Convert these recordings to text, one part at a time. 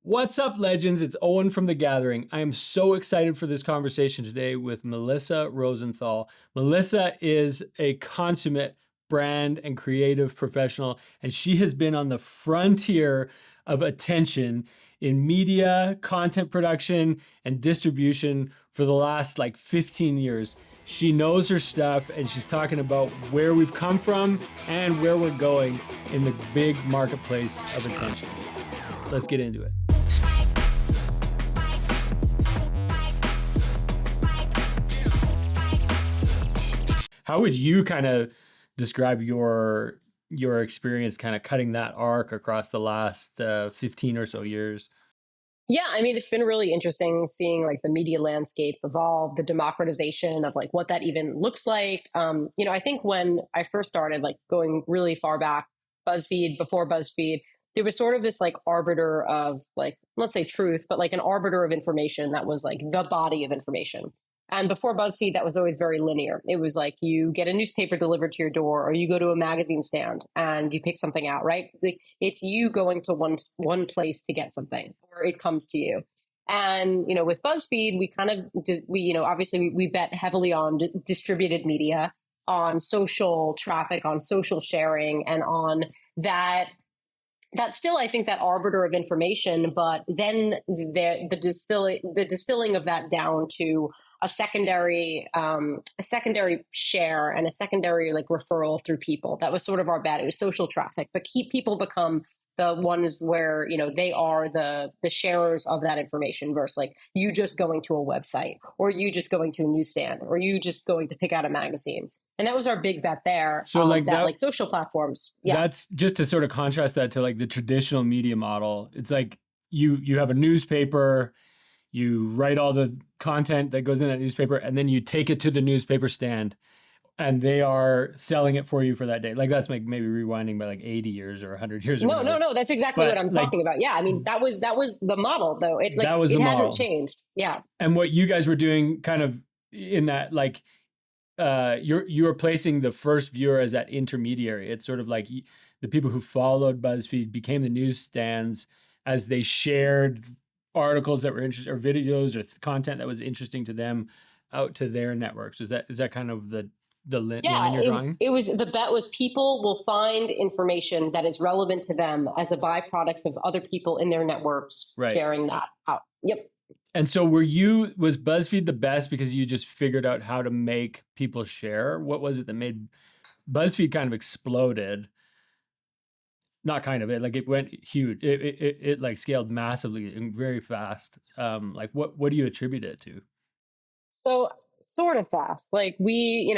What's up, legends? It's Owen from The Gathering. I am so excited for this conversation today with Melissa Rosenthal. Melissa is a consummate brand and creative professional, and she has been on the frontier of attention in media, content production, and distribution for the last 15 years. She knows her stuff, and she's talking about where we've come from and where we're going in the big marketplace of attention. Let's get into it. How would you kind of describe your experience kind of cutting that arc across the last 15 or so years? Yeah, I mean, it's been really interesting seeing the media landscape evolve, the democratization of what that even looks like. I think when I first started, going really far back, before BuzzFeed, there was sort of this arbiter of let's say truth, but an arbiter of information that was the body of information. And before BuzzFeed, that was always very linear. It was you get a newspaper delivered to your door, or you go to a magazine stand and you pick something out, right? It's you going to one place to get something, or it comes to you. And, with BuzzFeed, obviously we bet heavily on distributed media, on social traffic, on social sharing, and on that's still, I think, that arbiter of information, but then the distilling of that down to a secondary share and a secondary referral through people. That was sort of our bet. It was social traffic, but people become the ones where they are the sharers of that information versus you just going to a website, or you just going to a newsstand, or you just going to pick out a magazine. And that was our big bet there. So social platforms. Yeah. That's just to sort of contrast that to the traditional media model. It's you have a newspaper, you write all the content that goes in that newspaper, and then you take it to the newspaper stand, and they are selling it for you for that day. That's maybe rewinding by 80 years or 100 years. No. That's exactly what I'm talking about. Yeah. I mean, that was the model, though. It hadn't changed. Yeah. And what you guys were doing kind of in that, you were placing the first viewer as that intermediary. It's sort of the people who followed BuzzFeed became the newsstands as they shared articles that were interesting, or videos, or content that was interesting to them out to their networks. Is that kind of the line you're drawing? It was, the bet was people will find information that is relevant to them as a byproduct of other people in their networks sharing that out. Yep. And so was BuzzFeed the best because you just figured out how to make people share? What was it that made BuzzFeed kind of exploded? Not kind of, it went huge. It scaled massively and very fast. What do you attribute it to? So sort of fast. We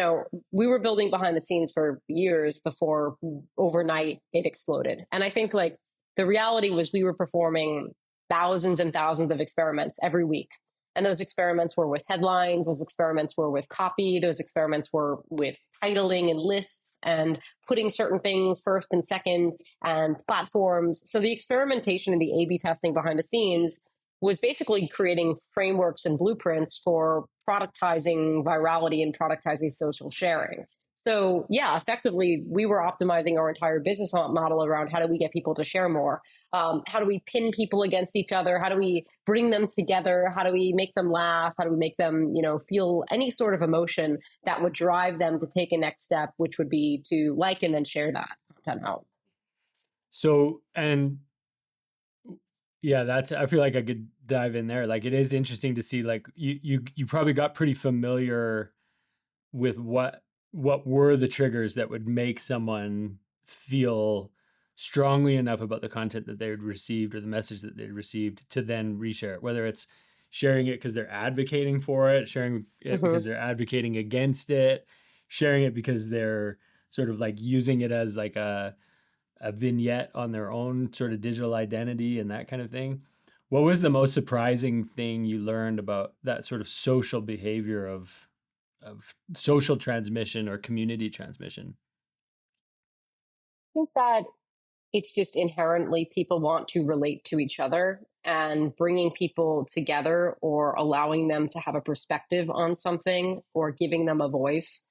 were building behind the scenes for years before overnight it exploded. And I think the reality was we were performing thousands and thousands of experiments every week. And those experiments were with headlines, those experiments were with copy, those experiments were with titling and lists and putting certain things first and second and platforms. So the experimentation and the A/B testing behind the scenes was basically creating frameworks and blueprints for productizing virality and productizing social sharing. So yeah, effectively, we were optimizing our entire business model around how do we get people to share more? How do we pin people against each other? How do we bring them together? How do we make them laugh? How do we make them, feel any sort of emotion that would drive them to take a next step, which would be to and then share that content out. So, and yeah, I feel like I could dive in there. It is interesting to see, you probably got pretty familiar with what were the triggers that would make someone feel strongly enough about the content that they had received or the message that they'd received to then reshare it, whether it's sharing it because they're advocating for it, sharing it because they're advocating against it, sharing it because they're sort of using it as a vignette on their own sort of digital identity and that kind of thing. What was the most surprising thing you learned about that sort of social behavior of social transmission or community transmission? I think that it's just inherently people want to relate to each other, and bringing people together or allowing them to have a perspective on something or giving them a voice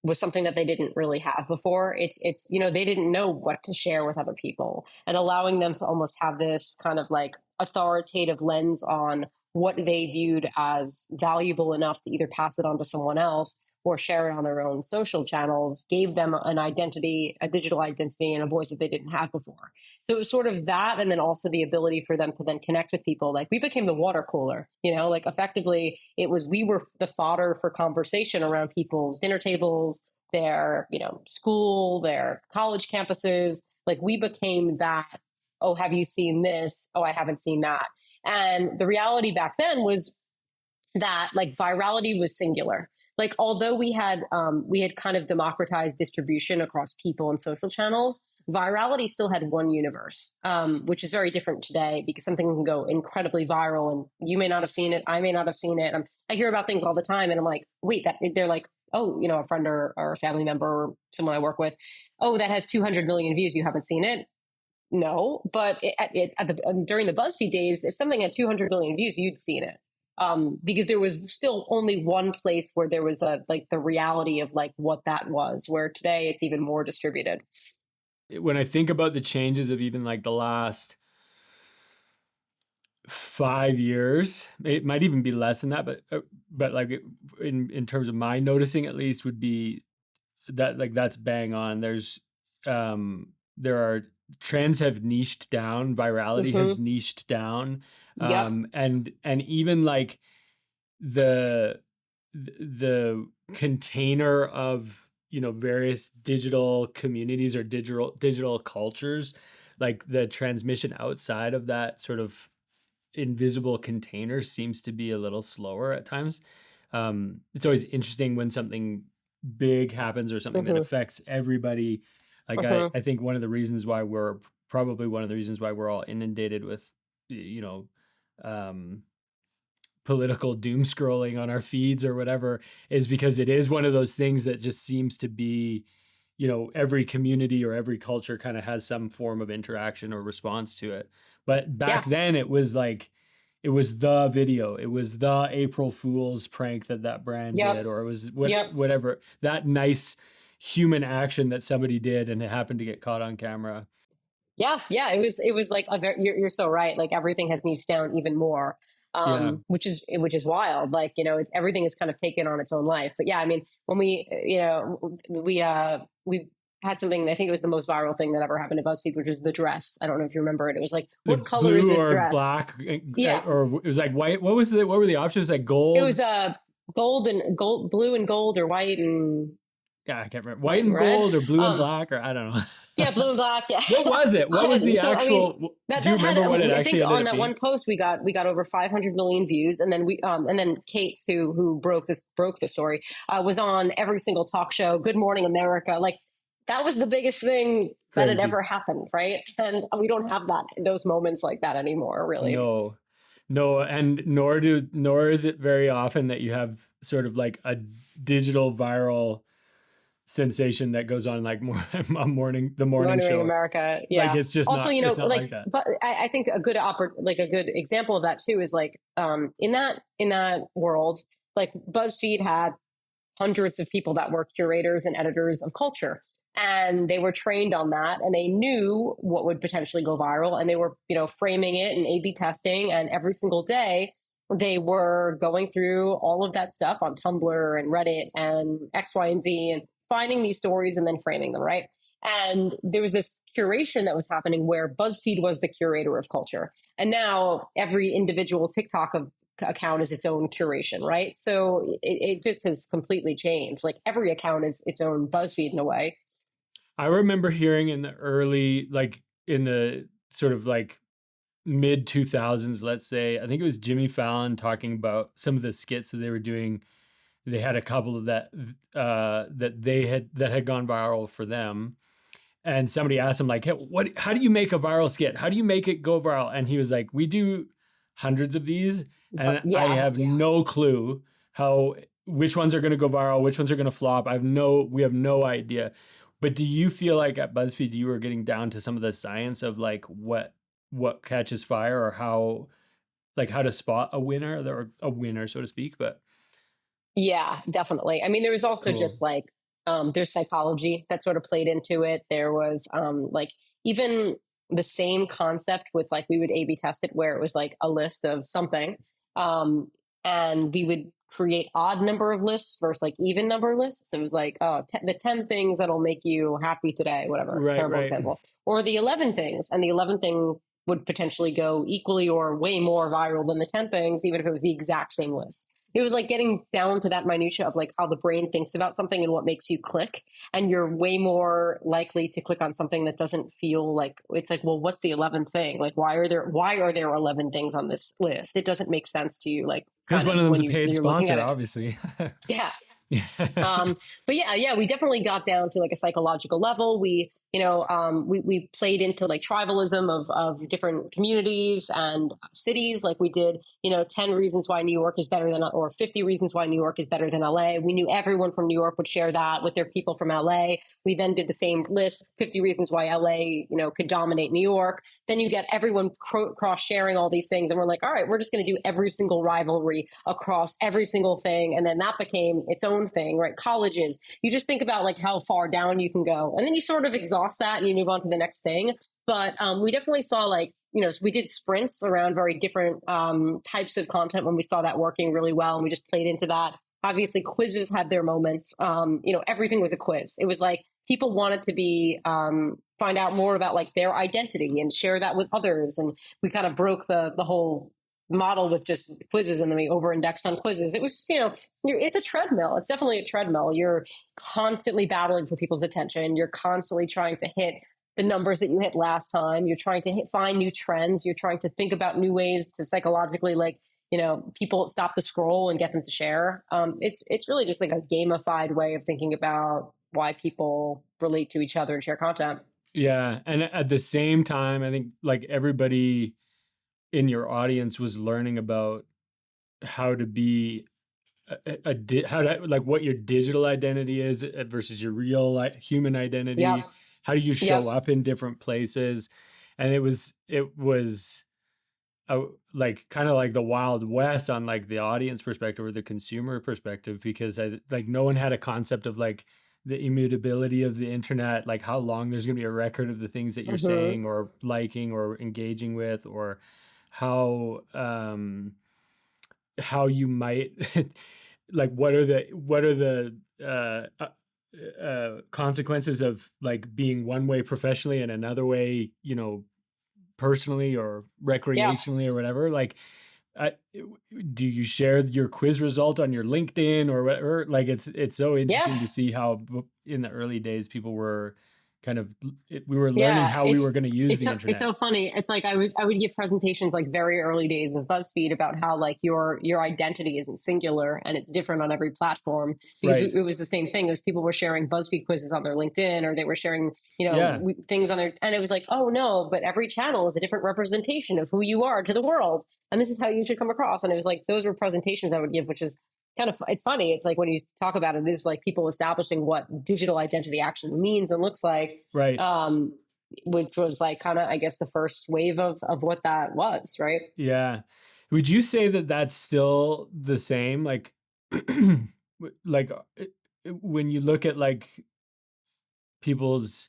was something that they didn't really have before. It's they didn't know what to share with other people, and allowing them to almost have this kind of like authoritative lens on what they viewed as valuable enough to either pass it on to someone else or share it on their own social channels gave them an identity, a digital identity, and a voice that they didn't have before. So it was sort of that, and then also the ability for them to then connect with people. Like we became the water cooler, like effectively we were the fodder for conversation around people's dinner tables, their, school, their college campuses. Like we became that. Oh, have you seen this? Oh, I haven't seen that. And the reality back then was that like virality was singular. Like although we had kind of democratized distribution across people and social channels, virality still had one universe, which is very different today because something can go incredibly viral and you may not have seen it, I may not have seen it. I hear about things all the time and I'm like, wait, that they're like, oh, a friend or a family member or someone I work with, oh, that has 200 million views, you haven't seen it. No, but during the BuzzFeed days, if something had 200 million views, you'd seen it. Because there was still only one place where there was the reality of like what that was, where today it's even more distributed. When I think about the changes of even like the last 5 years, it might even be less than that, but like in terms of my noticing at least would be that like that's bang on. There are trends have niched down, virality has niched down. Yep. And even like the container of various digital communities or digital cultures, like the transmission outside of that sort of invisible container seems to be a little slower at times. It's always interesting when something big happens or something that affects everybody. Like I think one of the reasons why we're all inundated with um, political doom scrolling on our feeds or whatever is because it is one of those things that just seems to be, every community or every culture kind of has some form of interaction or response to it. But back then it was like, it was the video, it was the April Fool's prank that brand did, or it was whatever, that nice human action that somebody did and it happened to get caught on camera. Yeah. It was like you're so right. Like everything has niched down even more, which is wild. Like everything is kind of taken on its own life. But yeah, I mean, when we had something. I think it was the most viral thing that ever happened to BuzzFeed, which was the dress. I don't know if you remember it. It was like, The what color is blue this or dress? black, Yeah, or it was like white. What were the options? Like it gold. was gold, blue and gold, or white and I can't remember. White and gold or blue and black, or I don't know. Yeah, blue and black. Yeah. What was it? What was the actual? That, do you remember what it actually ended up being? On that one post, we got over 500 million views, and then Kate, who broke the story, was on every single talk show. Good Morning America, like that was the biggest thing that had ever happened, right? And we don't have those moments like that anymore, really. No, and nor is it very often that you have sort of like a digital viral sensation that goes on like the morning show. America, yeah. Like it's just also not, not like that. But I think a good example of that too is like in that world, like BuzzFeed had hundreds of people that were curators and editors of culture, and they were trained on that, and they knew what would potentially go viral, and they were framing it and A/B testing, and every single day they were going through all of that stuff on Tumblr and Reddit and X, Y, and Z, and finding these stories and then framing them, right? And there was this curation that was happening where BuzzFeed was the curator of culture. And now every individual TikTok account is its own curation, right? So it just has completely changed. Like every account is its own BuzzFeed in a way. I remember hearing in the early, like in the sort of like mid 2000s, let's say, I think it was Jimmy Fallon talking about some of the skits that they were doing. They had a couple of that had gone viral for them, and somebody asked him like, hey, how do you make a viral skit? How do you make it go viral? And he was like, we do hundreds of these, and I have no clue which ones are going to go viral, which ones are going to flop. We have no idea. But do you feel like at BuzzFeed you were getting down to some of the science of like what catches fire, or how to spot a winner, or a winner, so to speak? But yeah, definitely. I mean, there was also just like There's psychology that sort of played into it. There was like even the same concept with like we would A/B test it where it was like a list of something, um, and we would create odd number of lists versus like even number lists. It was like the 10 things that'll make you happy today, whatever. Right, Terrible right. example. Or the 11 things, and the 11 thing would potentially go equally or way more viral than the 10 things, even if it was the exact same list. It was like getting down to that minutia of like how the brain thinks about something and what makes you click, and you're way more likely to click on something that doesn't feel like it's like, well, what's the 11th thing? Like why are there 11 things on this list? It doesn't make sense to you, like Because kind one of of them's when a paid you're looking at sponsor, it. obviously. Yeah. Yeah. But yeah, we definitely got down to like a psychological level. We played into like tribalism of different communities and cities. Like we did, 10 reasons why New York is better than, or 50 reasons why New York is better than LA. We knew everyone from New York would share that with their people from LA. We then did the same list, 50 reasons why LA, could dominate New York. Then you get everyone cross sharing all these things. And we're like, all right, we're just going to do every single rivalry across every single thing. And then that became its own thing, right? Colleges, you just think about like how far down you can go. And then you sort of exhaust that and you move on to the next thing. But we definitely saw like, we did sprints around very different types of content when we saw that working really well. And we just played into that. Obviously, quizzes had their moments. Everything was a quiz. It was like people wanted to be find out more about like their identity and share that with others. And we kind of broke the whole model with just quizzes, and then we over indexed on quizzes. It was, it's a treadmill. It's definitely a treadmill. You're constantly battling for people's attention. You're constantly trying to hit the numbers that you hit last time. You're trying to find new trends. You're trying to think about new ways to psychologically, like, people stop the scroll and get them to share. It's really just like a gamified way of thinking about why people relate to each other and share content. Yeah. And at the same time, I think like everybody in your audience was learning about how to be how to like what your digital identity is versus your real human identity. Yep. How do you show Yep. up in different places? And it was like kind of like the Wild West on like the audience perspective or the consumer perspective, because like no one had a concept of like the immutability of the internet, like how long there's going to be a record of the things that you're Mm-hmm. saying or liking or engaging with, or how you might like what are the consequences of like being one way professionally and another way, personally or Yeah. recreationally or whatever. Like, I, do you share your quiz result on your LinkedIn or whatever? Like, it's so Yeah. interesting to see how in the early days people were kind of we were learning Yeah, how we were going to use the it's internet. so funny. It's like I would give presentations like very early days of BuzzFeed about how like your identity isn't singular and it's different on every platform, because Right. it was the same thing. It was people were sharing BuzzFeed quizzes on their LinkedIn, or they were sharing Yeah. things on their, and it was like, oh no, but every channel is a different representation of who you are to the world, and this is how you should come across. And it was like those were presentations I would give, which is kind of, it's funny. It's like when you talk about it, it's like people establishing what digital identity actually means and looks like, Right. um, which was like kind of, I guess, the first wave of what that was, right? Yeah. Would you say that that's still the same? Like, like when you look at like people's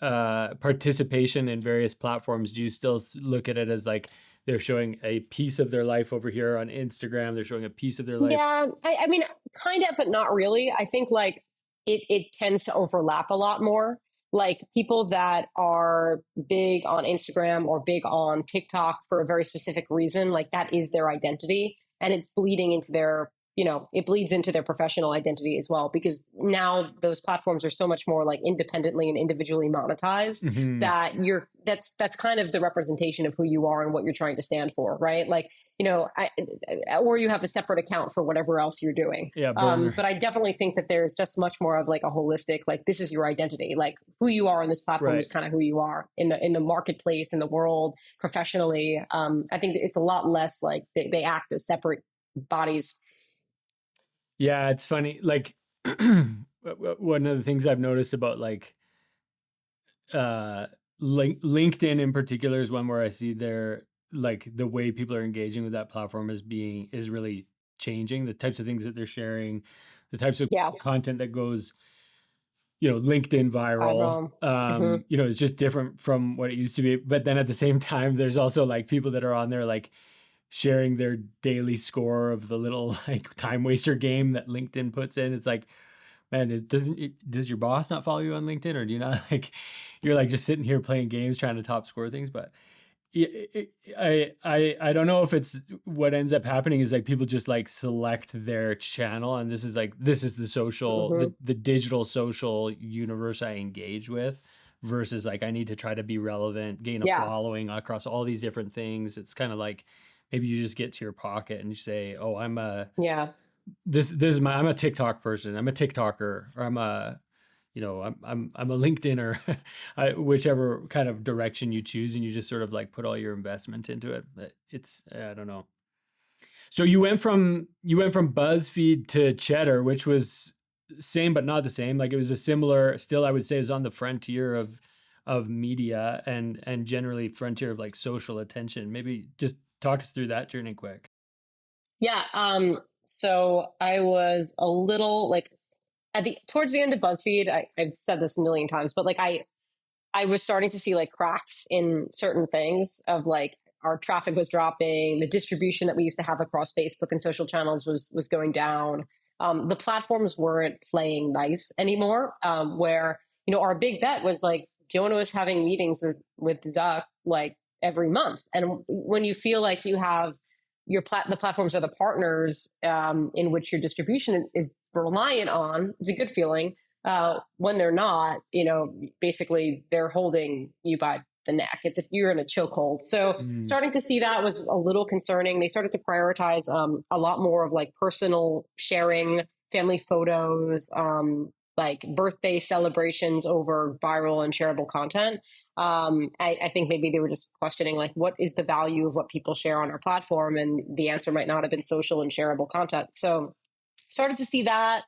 participation in various platforms, do you still look at it as like they're showing a piece of their life over here on Instagram, they're showing a piece of their life? Yeah, I mean, kind of, but not really. I think like it tends to overlap a lot more. Like people that are big on Instagram or big on TikTok for a very specific reason, like that is their identity, and it's bleeding into their, it bleeds into their professional identity as well, because now those platforms are so much more like independently and individually monetized, Hmm. that that's kind of the representation of who you are and what you're trying to stand for, right? Like, or you have a separate account for whatever else you're doing. Yeah, burner. But I definitely think that there's just much more of like a holistic, like this is your identity, like who you are on this platform Right. is kind of who you are in the marketplace, in the world, professionally. I think it's a lot less like they act as separate bodies. Yeah, it's funny. Like, one of the things I've noticed about like uh LinkedIn in particular is one where I see their like the way people are engaging with that platform is really changing, the types of things that they're sharing, the types of Yeah. content that goes LinkedIn viral. Eyebrow. Hmm. It's just different from what it used to be. But then at the same time, there's also like people that are on there like sharing their daily score of the little like time waster game that LinkedIn puts in. It's like, man, does your boss not follow you on LinkedIn, or do you not like you're like just sitting here playing games trying to top score things? But I don't know if it's what ends up happening is like people just like select their channel, and this is the social, Hmm. the digital social universe I engage with, versus like I need to try to be relevant, gain a Yeah. following across all these different things. It's kind of like maybe you just get to your pocket and you say, oh, Yeah. I'm a TikTok person, I'm a TikToker, or I'm a I'm a LinkedIner, whichever kind of direction you choose, and you just sort of like put all your investment into it. But it's I don't know. So you went from BuzzFeed to Cheddar, which was same but not the same. Like it was a similar, still I would say is on the frontier of media and generally frontier of like social attention. Maybe just talk us through that journey quick. Yeah. So I was a little like towards the end of BuzzFeed, I've said this a million times, but like I was starting to see like cracks in certain things of like our traffic was dropping, the distribution that we used to have across Facebook and social channels was going down. The platforms weren't playing nice anymore. Where our big bet was like Jonah was having meetings with Zuck like every month, and when you feel like you have the platforms are the partners in which your distribution is reliant on, it's a good feeling. When they're not, basically they're holding you by the neck. You're in a chokehold. So Mm. starting to see that was a little concerning. They started to prioritize a lot more of like personal sharing, family photos, like birthday celebrations over viral and shareable content. I think maybe they were just questioning like, what is the value of what people share on our platform? And the answer might not have been social and shareable content. So started to see that,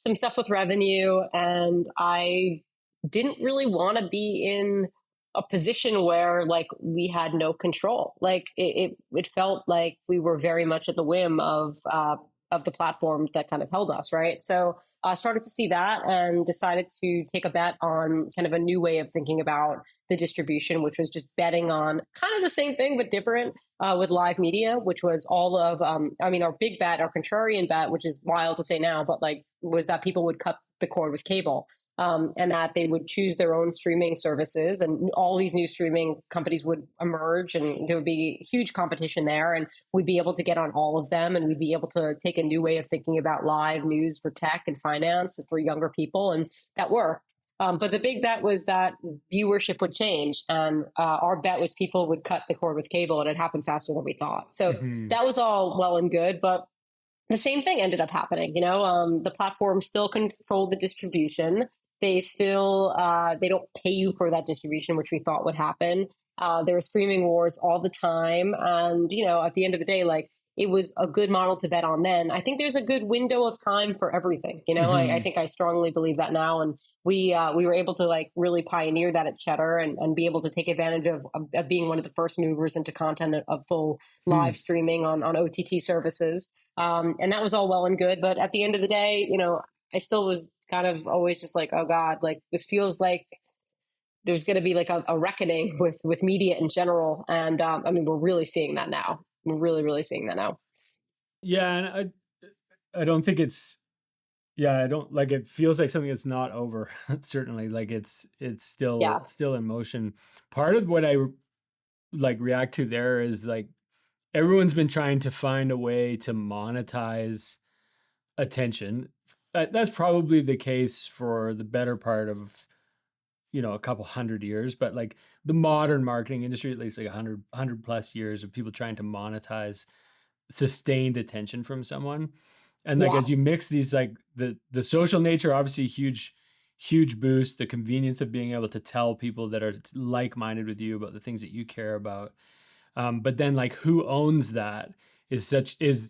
some stuff with revenue, and I didn't really want to be in a position where like we had no control. Like it felt like we were very much at the whim of the platforms that kind of held us, right? So I started to see that and decided to take a bet on kind of a new way of thinking about the distribution, which was just betting on kind of the same thing but different with live media, which was all of, our big bet, our contrarian bet, which is wild to say now, but like was that people would cut the cord with cable. And that they would choose their own streaming services, and all these new streaming companies would emerge, and there would be huge competition there, and we'd be able to get on all of them, and we'd be able to take a new way of thinking about live news for tech and finance for younger people, and that worked. But the big bet was that viewership would change, and our bet was people would cut the cord with cable, and it happened faster than we thought. So Hmm. that was all well and good, but the same thing ended up happening. The platform still controlled the distribution. They still they don't pay you for that distribution, which we thought would happen. There were streaming wars all the time, and at the end of the day, like it was a good model to bet on then. I think there's a good window of time for everything. I Hmm. think I strongly believe that now, and we were able to like really pioneer that at Cheddar, and be able to take advantage of being one of the first movers into content of full Hmm. live streaming on OTT services. And that was all well and good. But at the end of the day, I still was kind of always just like, oh God, like this feels like there's going to be like a reckoning with media in general. And we're really seeing that now. We're really, really seeing that now. Yeah, and I don't think it's yeah, I don't like it feels like something that's not over. Certainly, like it's Yeah. still in motion. Part of what I like react to there is like everyone's been trying to find a way to monetize attention. That's probably the case for the better part of a couple hundred years, but like the modern marketing industry, at least like 100 plus years of people trying to monetize sustained attention from someone. And like Yeah. as you mix these, like the social nature, obviously huge boost, the convenience of being able to tell people that are like-minded with you about the things that you care about. But then like who owns that is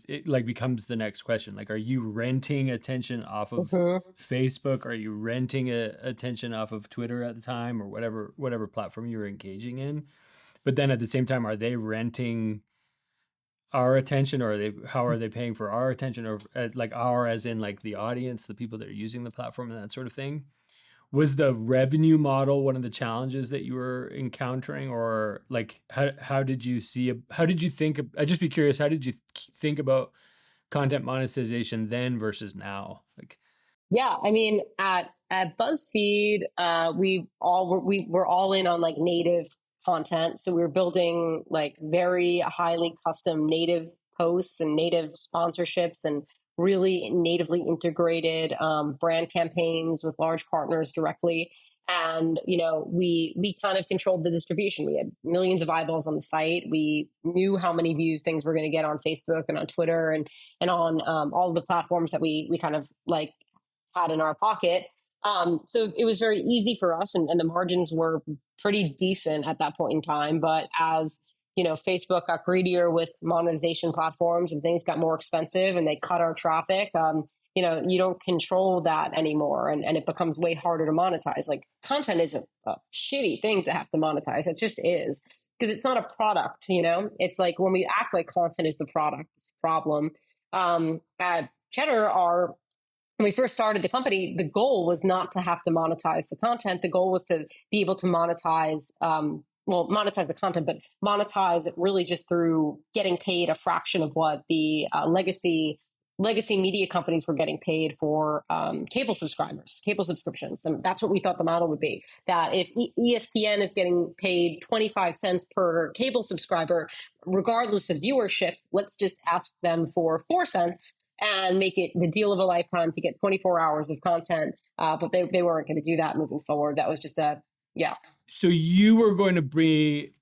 it like becomes the next question. Like, are you renting attention off of Hmm. Facebook? Are you renting attention off of Twitter at the time, or whatever platform you're engaging in? But then at the same time, are they renting our attention, or how are they paying for our attention, or like our as in like the audience, the people that are using the platform and that sort of thing? was the revenue model one of the challenges that you were encountering, or like how did you see how did you think I'd just be curious, how did you think about content monetization then versus now? Like, Yeah, I mean, at BuzzFeed, we were all in on like native content, so we were building like very highly custom native posts and native sponsorships and really natively integrated brand campaigns with large partners directly. And we kind of controlled the distribution. We had millions of eyeballs on the site. We knew how many views things were going to get on Facebook and on Twitter and on all of the platforms that we kind of like had in our pocket. So it was very easy for us, and the margins were pretty decent at that point in time. But as Facebook got greedier with monetization platforms and things got more expensive and they cut our traffic, you don't control that anymore. And it becomes way harder to monetize. Like content isn't a shitty thing to have to monetize. It just is because it's not a product, It's like when we act like content is the product, it's the problem. At Cheddar, when we first started the company, the goal was not to have to monetize the content. The goal was to be able to monetize, monetize the content, but monetize it really just through getting paid a fraction of what the legacy media companies were getting paid for cable subscriptions. And that's what we thought the model would be. That if ESPN is getting paid 25 cents per cable subscriber, regardless of viewership, let's just ask them for 4 cents and make it the deal of a lifetime to get 24 hours of content. But they weren't going to do that moving forward. That was just yeah. so you were going to be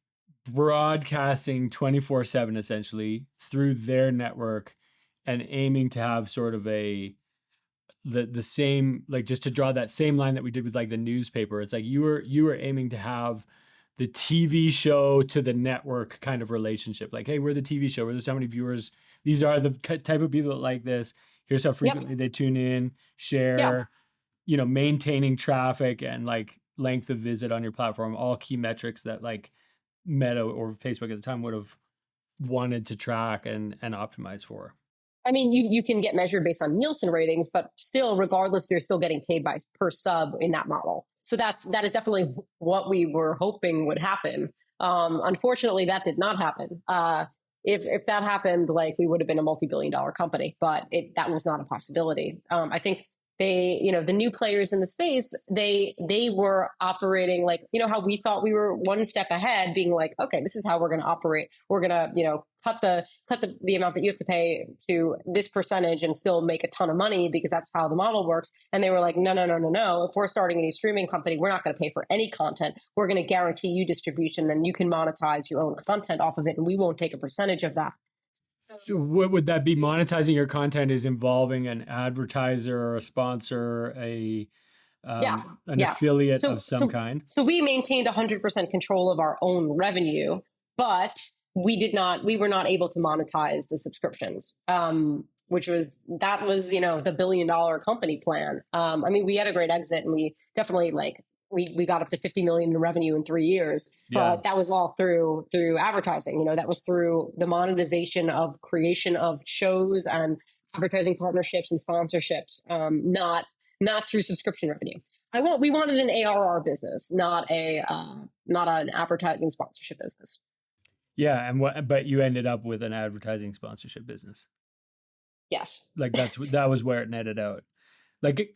broadcasting 24/7 essentially through their network and aiming to have sort of the same, like, just to draw that same line that we did with like the newspaper. It's like you were aiming to have the TV show to the network kind of relationship. Like, hey, we're the TV show. There's so many viewers. These are the type of people that like this. Here's how frequently they tune in, share, maintaining traffic and like length of visit on your platform, all key metrics that like Meta or Facebook at the time would have wanted to track and optimize for. I mean, you can get measured based on Nielsen ratings, but still, regardless, you're still getting paid by per sub in that model. So that is definitely what we were hoping would happen. Unfortunately, that did not happen. If that happened, like we would have been a multi-billion-dollar company, but that was not a possibility. I think the new players in the space, they were operating like, how we thought we were one step ahead, being like, okay, this is how we're going to operate. We're going to, cut the amount that you have to pay to this percentage and still make a ton of money because that's how the model works. And they were like, no. If we're starting a new streaming company, we're not going to pay for any content. We're going to guarantee you distribution and you can monetize your own content off of it. And we won't take a percentage of that. So what would that be? Monetizing your content is involving an advertiser or a sponsor, an affiliate of some kind. So we maintained 100% control of our own revenue, but we were not able to monetize the subscriptions, which was the $1 billion company plan. I mean, we had a great exit and we definitely we got up to 50 million in revenue in 3 years, but that was all through advertising. That was through the monetization of creation of shows and advertising partnerships and sponsorships, not through subscription revenue. We wanted an ARR business, not an advertising sponsorship business. Yeah, but you ended up with an advertising sponsorship business. Yes, like that was where it netted out. Like,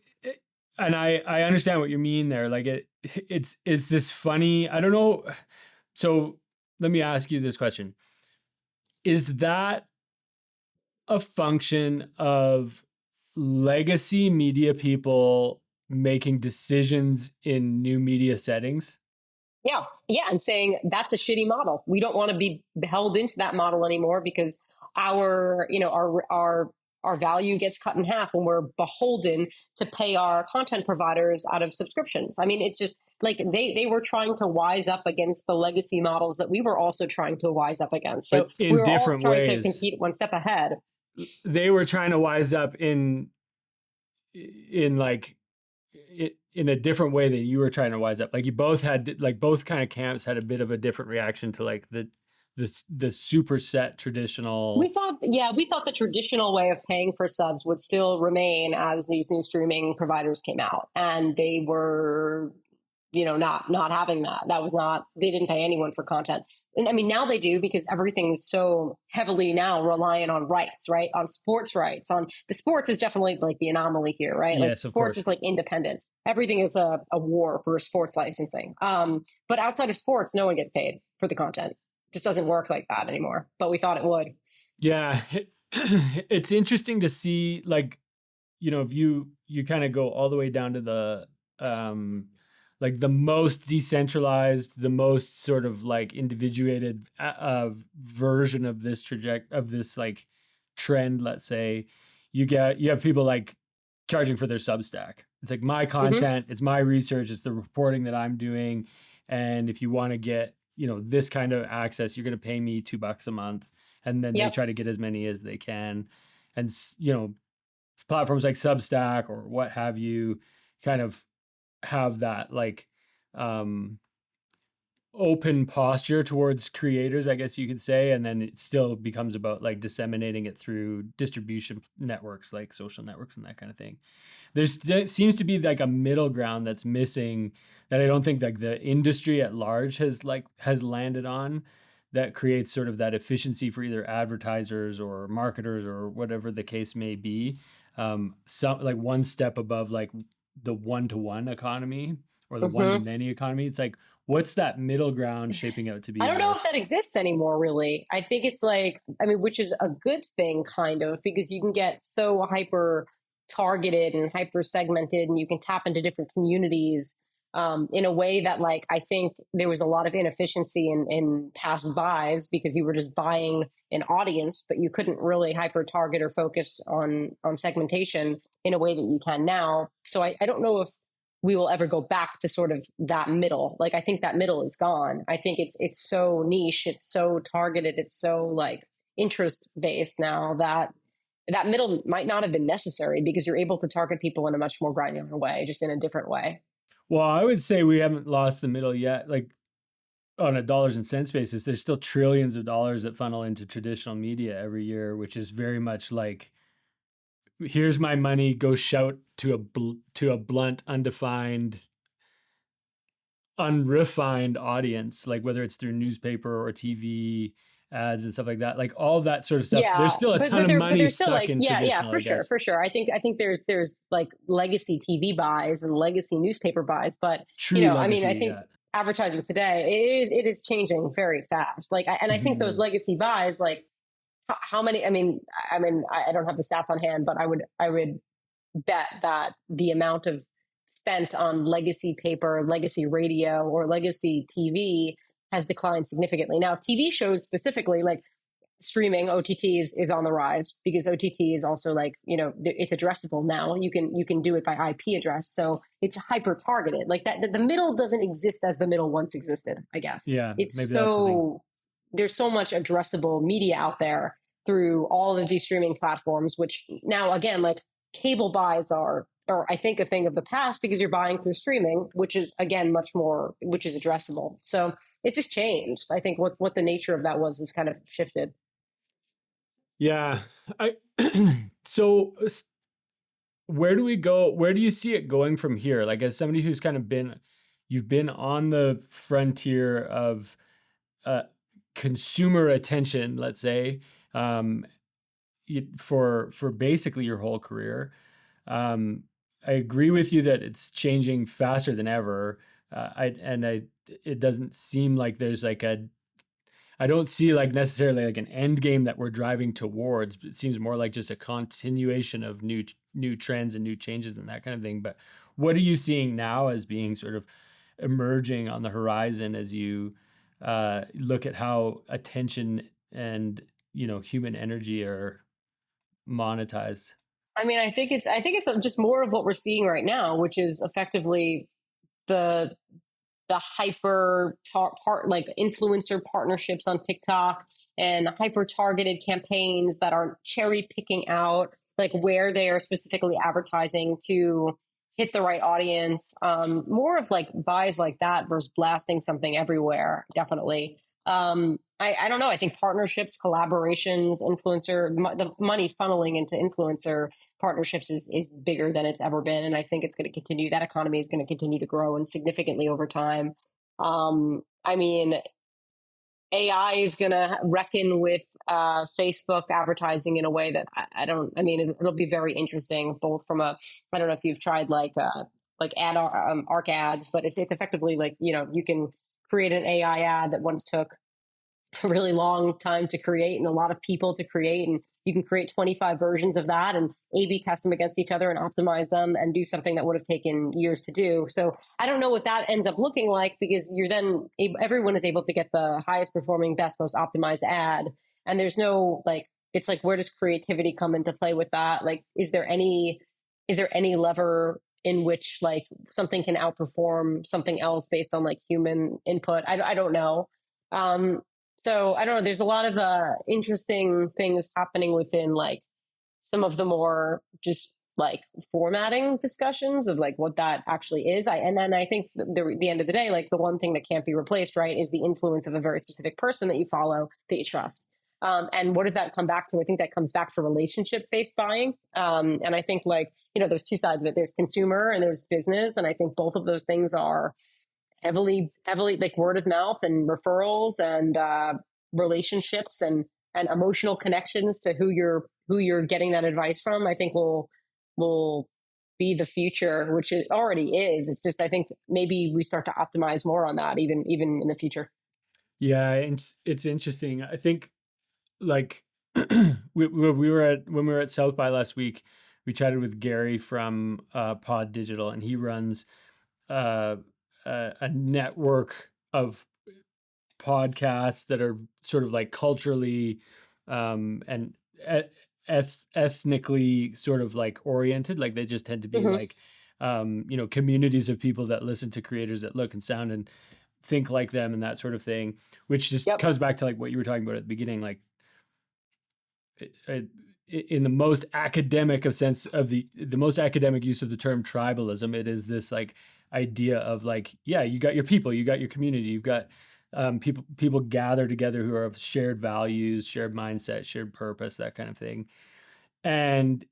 and I understand what you mean there. Like it's this funny. I don't know. So let me ask you this question: is that a function of legacy media people making decisions in new media settings? Yeah. And saying that's a shitty model. We don't want to be held into that model anymore because our value gets cut in half when we're beholden to pay our content providers out of subscriptions. I mean, it's just like they were trying to wise up against the legacy models that we were also trying to wise up against. So in we were different all trying ways. to compete one step ahead. They were trying to wise up in a different way than you were trying to wise up. Like you both had, like both kind of camps had a bit of a different reaction to like the the superset traditional. We thought the traditional way of paying for subs would still remain as these new streaming providers came out, and they were, not having that. That was not, they didn't pay anyone for content. And I mean, now they do, because everything's so heavily now reliant on rights, right? On sports rights. On the sports is definitely like the anomaly here, right? Like Yes, of sports course. is like independent. Everything is a war for sports licensing. But outside of sports, no one gets paid for the content. It just doesn't work like that anymore. But we thought it would. Yeah, it's interesting to see, like, if you kind of go all the way down to the like the most decentralized, the most sort of like individuated version of this like trend, let's say. You have people like charging for their Substack. It's like my Mm-hmm. content, it's my research, it's the reporting that I'm doing, and if you want to get this kind of access, you're going to pay me $2 a month, and then they Yep. try to get as many as they can. And platforms like Substack or what have you kind of have that like um open posture towards creators, I guess you could say, and then it still becomes about like disseminating it through distribution networks like social networks and that kind of thing. There seems to be like a middle ground that's missing, that I don't think like the industry at large has landed on, that creates sort of that efficiency for either advertisers or marketers or whatever the case may be. Some like one step above like the one-to-one economy or the Mm-hmm. one-to-many economy. It's like, what's that middle ground shaping out to be I in don't know if this? that exists anymore, really. I think it's like, I mean, which is a good thing, kind of, because you can get so hyper targeted and hyper segmented, and you can tap into different communities in a way that, like, I think there was a lot of inefficiency in past buys, because you were just buying an audience, but you couldn't really hyper target or focus on segmentation in a way that you can now. So I don't know if we will ever go back to sort of that middle. Like, I think that middle is gone. I think it's so niche, it's so targeted, it's so like interest based now, that that middle might not have been necessary, because you're able to target people in a much more granular way, just in a different way. Well, I would say we haven't lost the middle yet. Like on a dollars and cents basis, there's still trillions of dollars that funnel into traditional media every year, which is very much like, here's my money, go shout to a blunt, undefined, unrefined audience, like whether it's through newspaper or TV ads and stuff like that, like all that sort of stuff. There's Yeah, still a but ton of but money there's still stuck like, in yeah, traditional, for I sure, guess. for sure. I think there's like legacy TV buys and legacy newspaper buys, but True I mean, I legacy, think yeah. advertising today, it is changing very fast. Like, and I think those Mhm. legacy buys, like how many? I don't have the stats on hand, but I would bet that the amount of spent on legacy paper, legacy radio, or legacy TV has declined significantly. Now, TV shows specifically, like streaming OTT is on the rise, because OTT is also like, it's addressable now. You can do it by IP address, so it's hyper targeted. Like that, the middle doesn't exist as the middle once existed. I guess Yeah, it's maybe that's the thing. so there's so much addressable media out there through all of these streaming platforms, which now again, like cable buys are I think a thing of the past, because you're buying through streaming, which is again much more, which is addressable. So it's just changed. I think what the nature of that was is kind of shifted. Yeah. I so where do we go? Where do you see it going from here? Like, as somebody who's kind of you've been on the frontier of uh, consumer attention, let's say, um, for basically your whole career. Um, I agree with you that it's changing faster than ever. It doesn't seem like there's like I don't see like necessarily like an end game that we're driving towards. But it seems more like just a continuation of new trends and new changes and that kind of thing. But what are you seeing now as being sort of emerging on the horizon as you look at how attention and human energy are monetized? I mean, I think it's just more of what we're seeing right now, which is effectively the the part, like influencer partnerships on TikTok, and hyper targeted campaigns that are cherry picking out like where they are specifically advertising to hit the right audience. More of like buys like that versus blasting something everywhere, definitely. I don't know. I think partnerships, collaborations, the money funneling into influencer partnerships is bigger than it's ever been. And I think it's going to continue. That economy is going to continue to grow and significantly over time. I mean, AI is going to reckon with Facebook advertising in a way that I mean, it'll be very interesting, both from I don't know if you've tried like ARC ads, but it's effectively like, you can create an AI ad that once took a really long time to create and a lot of people to create. And you can create 25 versions of that and A/B test them against each other and optimize them and do something that would have taken years to do. So I don't know what that ends up looking like, because everyone is able to get the highest performing, best, most optimized ad. And there's no it's like, where does creativity come into play with that? Like, is there any lever in which like something can outperform something else based on like human input? I don't know. So I don't know. There's a lot of interesting things happening within like some of the more just like formatting discussions of like what that actually is. And then I think the end of the day, like the one thing that can't be replaced, right, is the influence of a very specific person that you follow, that you trust. And what does that come back to? I think that comes back to relationship-based buying. And I think like, there's two sides of it. There's consumer and there's business. And I think both of those things are heavily like word of mouth and referrals and relationships and emotional connections to who you're getting that advice from. I think will be the future, which it already is. It's just, I think maybe we start to optimize more on that even in the future. Yeah, it's interesting. I think like when we were at South by last week, we chatted with Gary from Pod Digital, and he runs a network of podcasts that are sort of like culturally and ethnically sort of like oriented. Like they just tend to be like communities of people that listen to creators that look and sound and think like them and that sort of thing, which just comes back to like what you were talking about at the beginning, like in the most academic of sense of the most academic use of the term tribalism. It is this like idea of like, yeah, you got your people, you got your community, you've got people gather together who are of shared values, shared mindset, shared purpose, that kind of thing. And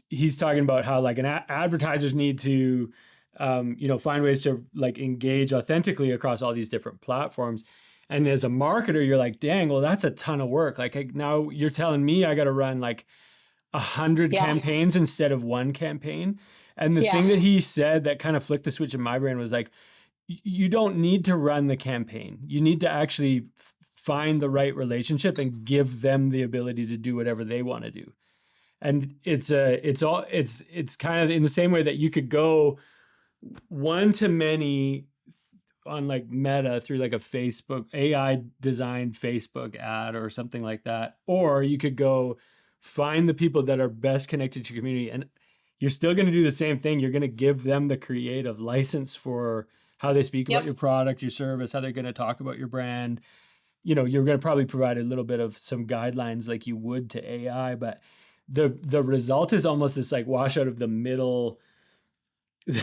he's talking about how like advertisers need to find ways to like engage authentically across all these different platforms. And as a marketer, you're like, dang, well, that's a ton of work. Like now you're telling me I got to run like 100 campaigns instead of one campaign. And the thing that he said that kind of flicked the switch in my brain was like, you don't need to run the campaign. You need to actually find the right relationship and give them the ability to do whatever they want to do. And it's kind of in the same way that you could go one to many on like Meta through like a Facebook AI designed Facebook ad or something like that. Or you could go find the people that are best connected to your community, and you're still going to do the same thing. You're going to give them the creative license for how they speak about your product, your service, how they're going to talk about your brand. You're going to probably provide a little bit of some guidelines like you would to AI, but the result is almost this like wash out of the middle.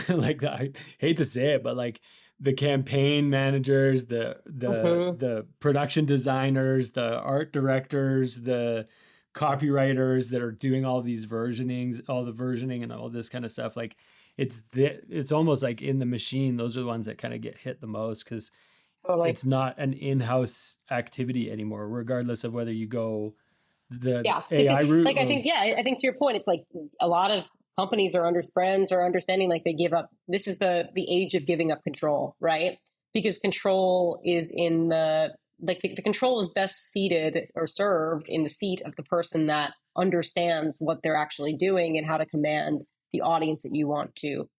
Like I hate to say it, but like the campaign managers, the production designers, the art directors, the copywriters that are doing all these versionings, all the versioning and all this kind of stuff. Like it's almost like in the machine. Those are the ones that kind of get hit the most because it's not an in-house activity anymore, regardless of whether you go the AI route. Like I think to your point, it's like a lot of companies brands are understanding like they give up. This is the age of giving up control, right? Because control is in the control is best seated or served in the seat of the person that understands what they're actually doing and how to command the audience that you want to,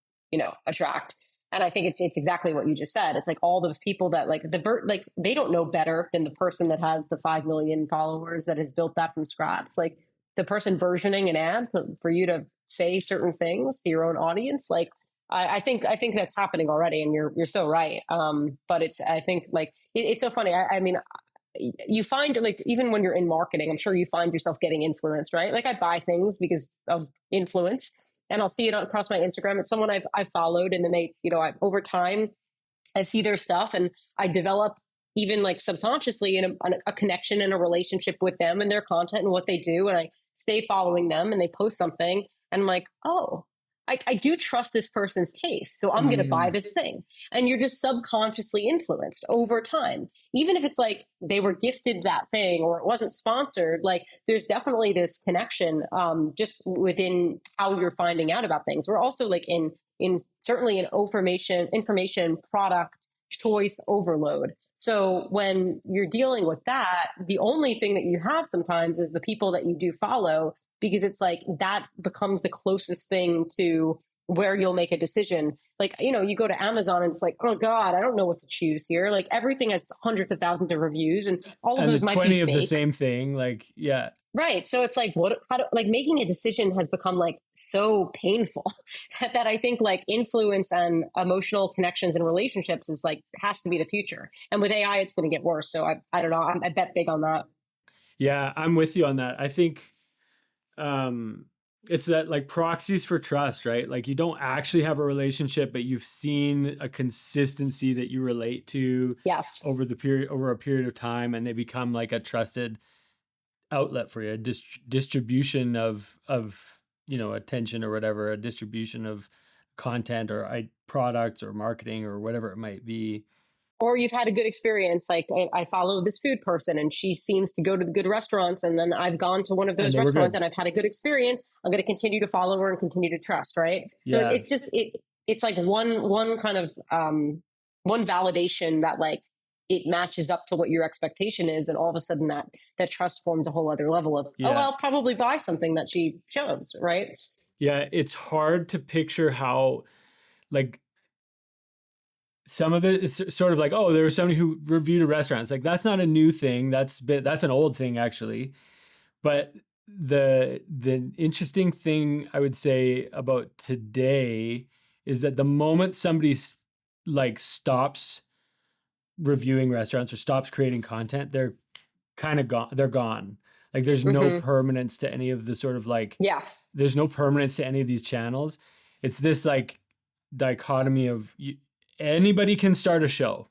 attract. And I think it's exactly what you just said. It's like all those people that like they don't know better than the person that has the 5 million followers that has built that from scratch. Like the person versioning an ad for you to say certain things to your own audience. Like I think that's happening already, and you're so right. But I think like it's so funny. I mean, you find like even when you're in marketing, I'm sure you find yourself getting influenced, right? Like I buy things because of influence, and I'll see it across my Instagram. It's someone I've followed, and then they, over time, I see their stuff, and I develop even like subconsciously in a connection and a relationship with them and their content and what they do. And I stay following them and they post something and I'm like, oh, I do trust this person's taste. So I'm going to buy this thing. And you're just subconsciously influenced over time. Even if it's like they were gifted that thing or it wasn't sponsored, like there's definitely this connection just within how you're finding out about things. We're also like in certainly an information product choice overload. So when you're dealing with that, the only thing that you have sometimes is the people that you do follow, because it's like that becomes the closest thing to where you'll make a decision. Like, you know, you go to Amazon and it's like, oh God, I don't know what to choose here. Like everything has hundreds of thousands of reviews and all of And the those might be 20 of fake. the same thing. Like, yeah. Right. So it's like, like making a decision has become like so painful that I think like influence and emotional connections and relationships is like, has to be the future. And with AI, it's going to get worse. So I don't know. I bet big on that. Yeah, I'm with you on that. I think it's that like proxies for trust, right? Like you don't actually have a relationship, but you've seen a consistency that you relate to Yes. over a period of time, and they become like a trusted outlet for you, a distribution of attention or whatever, a distribution of content or products or marketing or whatever it might be. Or you've had a good experience. Like I follow this food person and she seems to go to the good restaurants. And then I've gone to one of those restaurants and I've had a good experience. I'm going to continue to follow her and continue to trust. Right. So it's just, it's like one kind of, one validation that like it matches up to what your expectation is. And all of a sudden that trust forms a whole other level of, oh, I'll probably buy something that she shows. Right. Yeah. It's hard to picture how like, some of it is sort of like, oh, there was somebody who reviewed a restaurant. It's like, that's not a new thing. That's an old thing actually. But the interesting thing I would say about today is that the moment somebody like stops reviewing restaurants or stops creating content, they're kind of gone. They're gone. Like there's no permanence to any of the sort of like, there's no permanence to any of these channels. It's this like dichotomy of anybody can start a show.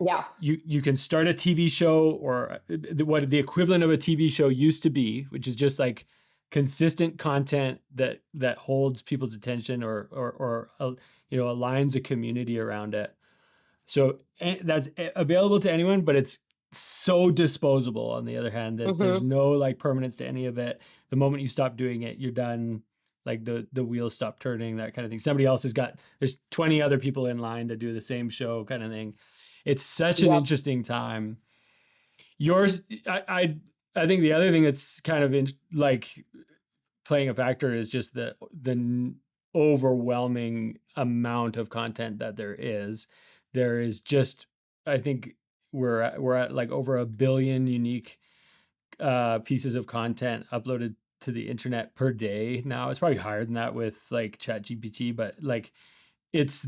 Yeah. You can start a TV show, or what the equivalent of a TV show used to be, which is just like consistent content that holds people's attention or aligns a community around it. So that's available to anyone, but it's so disposable on the other hand that there's no like permanence to any of it. The moment you stop doing it, you're done. Like the wheels stop turning, that kind of thing. Somebody else there's 20 other people in line to do the same show kind of thing. It's such an interesting time. Yours, I think the other thing that's kind of like playing a factor is just the overwhelming amount of content that there is. There is just, I think we're at like over 1 billion unique pieces of content uploaded to the internet per day now. It's probably higher than that with like ChatGPT, but like it's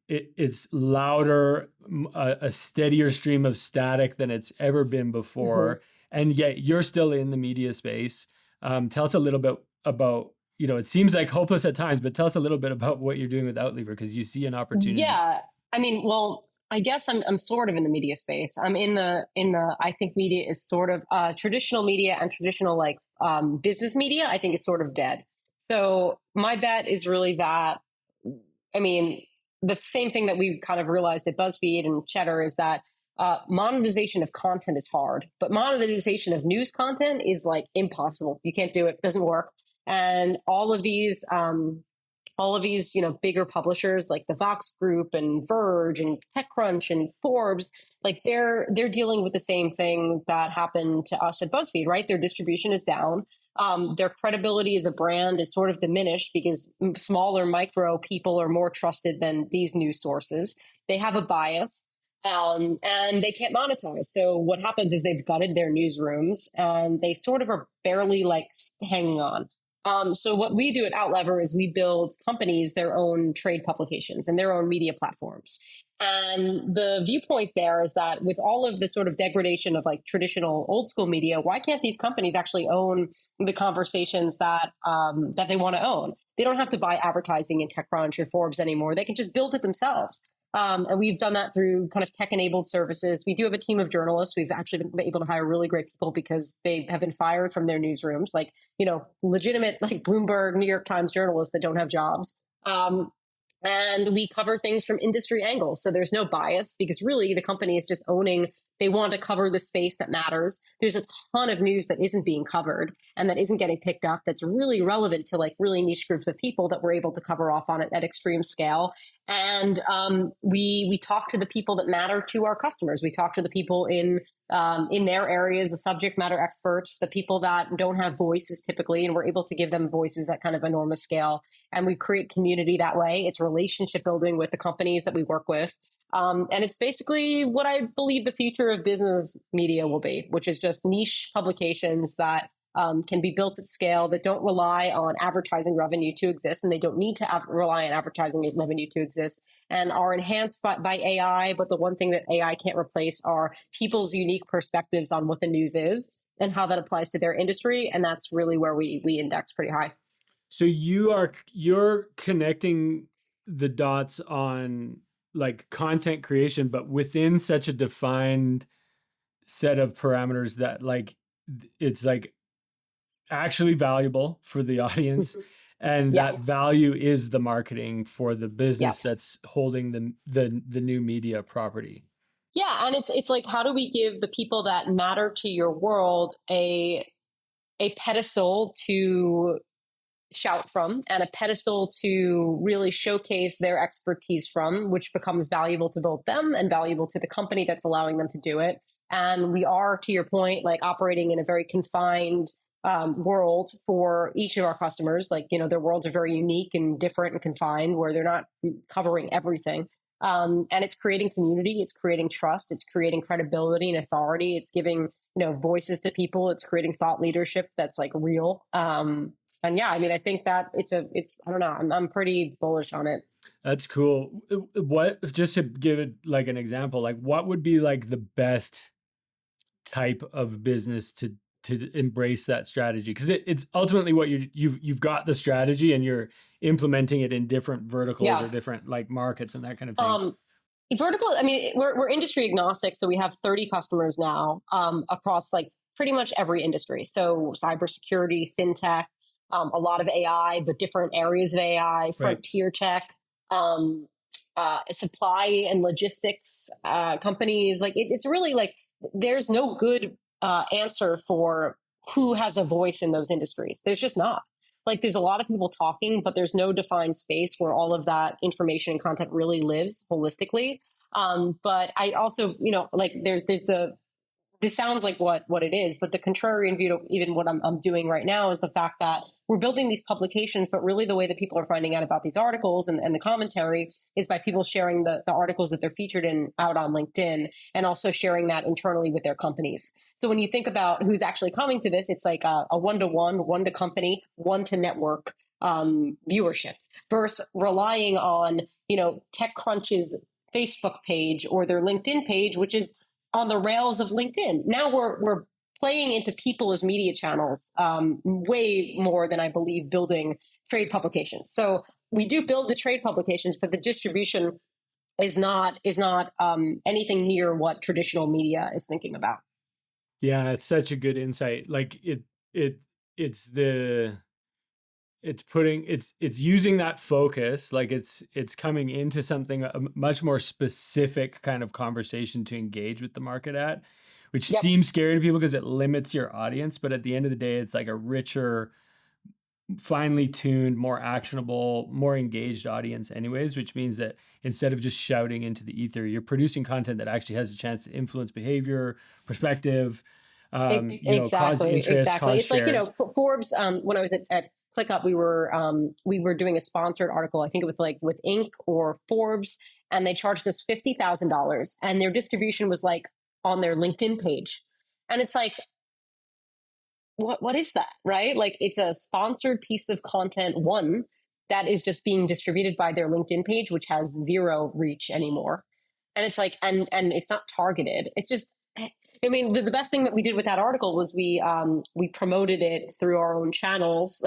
it's louder, a steadier stream of static than it's ever been before. And yet you're still in the media space. Tell us a little bit about, it seems like hopeless at times, but tell us a little bit about what you're doing with Outlever, because you see an opportunity. Yeah. I mean, well, I guess I'm sort of in the media space. I'm in the I think media is sort of traditional media and traditional like business media, I think is sort of dead. So my bet is really that, I mean, the same thing that we kind of realized at BuzzFeed and Cheddar is that monetization of content is hard, but monetization of news content is like impossible. You can't do it. It doesn't work. And all of these, bigger publishers like the Vox Group and Verge and TechCrunch and Forbes, like they're dealing with the same thing that happened to us at BuzzFeed, right? Their distribution is down. Their credibility as a brand is sort of diminished because smaller micro people are more trusted than these news sources. They have a bias. And they can't monetize. So what happens is they've gutted their newsrooms and they sort of are barely like hanging on. So what we do at Outlever is we build companies their own trade publications and their own media platforms. And the viewpoint there is that with all of the sort of degradation of like traditional old school media, why can't these companies actually own the conversations that they want to own? They don't have to buy advertising in TechCrunch or Forbes anymore. They can just build it themselves. And we've done that through kind of tech-enabled services. We do have a team of journalists. We've actually been able to hire really great people because they have been fired from their newsrooms, like, legitimate, like Bloomberg, New York Times journalists that don't have jobs. And we cover things from industry angles. So there's no bias because really the company is just owning, they want to cover the space that matters. There's a ton of news that isn't being covered and that isn't getting picked up that's really relevant to like really niche groups of people that we're able to cover off on it at extreme scale. And we talk to the people that matter to our customers. We talk to the people in their areas, the subject matter experts, the people that don't have voices typically, and we're able to give them voices at kind of enormous scale. And we create community that way. It's relationship building with the companies that we work with. And it's basically what I believe the future of business media will be, which is just niche publications that can be built at scale, that don't rely on advertising revenue to exist, and they don't need to rely on advertising revenue to exist, and are enhanced by AI. But the one thing that AI can't replace are people's unique perspectives on what the news is and how that applies to their industry. And that's really where we index pretty high. So you're connecting the dots on like content creation, but within such a defined set of parameters that like it's like actually valuable for the audience, and Yeah. that value is the marketing for the business Yes. that's holding the new media property. Yeah, and it's like, how do we give the people that matter to your world a pedestal to shout from and a pedestal to really showcase their expertise from, which becomes valuable to both them and valuable to the company that's allowing them to do it. And we are, to your point, like operating in a very confined world for each of our customers. Like, their worlds are very unique and different and confined, where they're not covering everything. And it's creating community, it's creating trust, it's creating credibility and authority. It's giving, voices to people. It's creating thought leadership that's like real. And yeah, I mean, I think that it's I don't know, I'm pretty bullish on it. That's cool. What, just to give it like an example, like what would be like the best type of business to embrace that strategy? Because it's ultimately what you've got the strategy and you're implementing it in different verticals or different like markets and that kind of thing. Vertical, I mean, we're industry agnostic, so we have 30 customers now across like pretty much every industry. So cybersecurity, fintech, a lot of AI, but different areas of AI, frontier tech, supply and logistics companies. Like it's really like there's no good answer for who has a voice in those industries. There's just not. Like there's a lot of people talking, but there's no defined space where all of that information and content really lives holistically. But I also, like there's this sounds like what it is, but the contrarian view to even what I'm doing right now is the fact that we're building these publications, but really the way that people are finding out about these articles and the commentary is by people sharing the articles that they're featured in out on LinkedIn, and also sharing that internally with their companies. So when you think about who's actually coming to this, it's like a one-to-one, one-to-company, one-to-network viewership versus relying on, TechCrunch's Facebook page or their LinkedIn page, which is on the rails of LinkedIn. Now we're playing into people as media channels way more than I believe building trade publications. So we do build the trade publications, but the distribution is not anything near what traditional media is thinking about. Yeah, it's such a good insight. Like it's using that focus, like it's coming into something, a much more specific kind of conversation to engage with the market at, which seems scary to people because it limits your audience. But at the end of the day, it's like a richer, finely tuned, more actionable, more engaged audience anyways, which means that instead of just shouting into the ether, you're producing content that actually has a chance to influence behavior, perspective, cause interest, cause It's shares. like, Forbes, when I was at ClickUp, we were doing a sponsored article, I think it was like with Inc. or Forbes, and they charged us $50,000, and their distribution was like on their LinkedIn page. And it's like, what is that, right? Like it's a sponsored piece of content, one that is just being distributed by their LinkedIn page, which has zero reach anymore. And it's like, and it's not targeted. It's just, I mean, the best thing that we did with that article was we promoted it through our own channels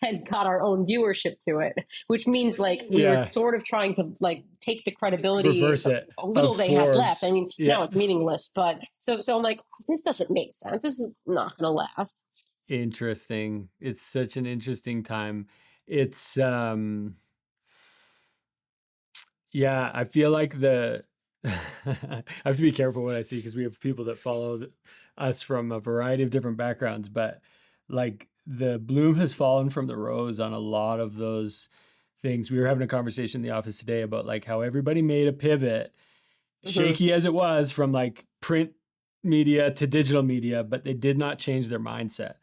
and got our own viewership to it, which means like we were Yeah. sort of trying to like take the credibility Reverse it a of little they had left. Forbes. I mean, Yeah. now it's meaningless, but so I'm like, this doesn't make sense. This is not going to last. Interesting. It's such an interesting time. It's yeah, I feel like the I have to be careful what I see because we have people that follow us from a variety of different backgrounds, but like the bloom has fallen from the rose on a lot of those things. We were having a conversation in the office today about like how everybody made a pivot, Mm-hmm. shaky as it was, from like print media to digital media, but they did not change their mindset.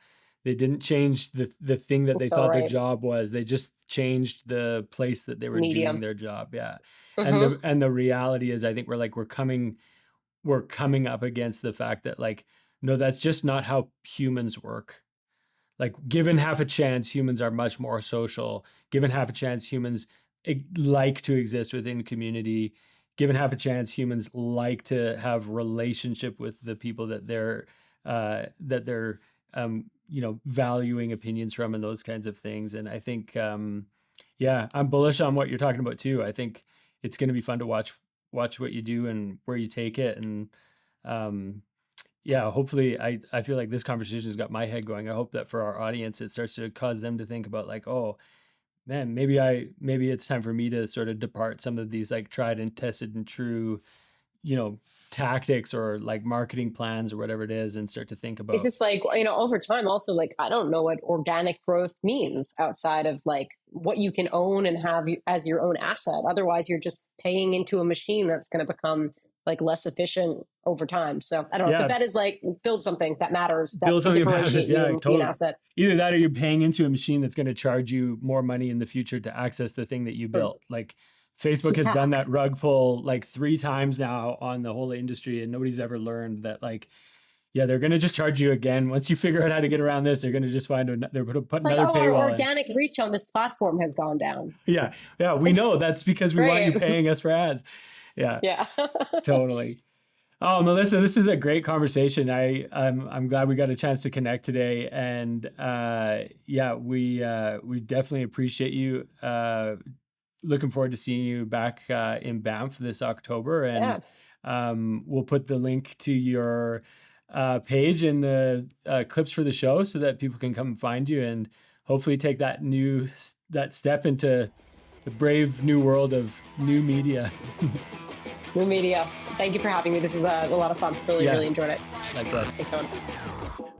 They didn't change the thing that they So thought their right, job was. They just changed the place that they were doing medium. their job. Yeah. Mm-hmm. And the reality is I think we're coming up against the fact that like, no, that's just not how humans work. Like given half a chance, humans are much more social. Given half a chance, humans like to exist within community. Given half a chance, humans like to have relationship with the people that they're valuing opinions from and those kinds of things. And I think yeah, I'm bullish on what you're talking about too. I think it's going to be fun to watch what you do and where you take it. And um, yeah, hopefully I feel like this conversation has got my head going. I hope that for our audience, it starts to cause them to think about like, oh man, maybe it's time for me to sort of depart some of these like tried and tested and true, you know, tactics or like marketing plans or whatever it is and start to think It's about, just like, over time also, like, I don't know what organic growth means outside of like what you can own and have as your own asset. Otherwise you're just paying into a machine that's going to become like less efficient over time. So I don't know. The yeah, bet is like build something that matters, that build can something that differentiate matters. you Yeah, and be an totally. asset. Either that or you're paying into a machine that's going to charge you more money in the future to access the thing that you For, built. Like Facebook has yeah. done that rug pull like 3 times now on the whole industry, and nobody's ever learned that like, yeah, they're going to just charge you again. Once you figure out how to get around this, they're going to just they're going to put It's like, another oh, our paywall in. organic reach on this platform has gone down. Yeah. Yeah. We know that's because we want you Right. paying us for ads. Yeah, Yeah. totally. Oh, Melissa, this is a great conversation. I'm glad we got a chance to connect today, and yeah, we definitely appreciate you. Looking forward to seeing you back in Banff this October, Yeah. and we'll put the link to your page in the clips for the show so that people can come and find you and hopefully take that step into the brave new world of new media. New media. Thank you for having me. This was a lot of fun. Really, Yeah, really enjoyed it. like that. Thanks, Owen.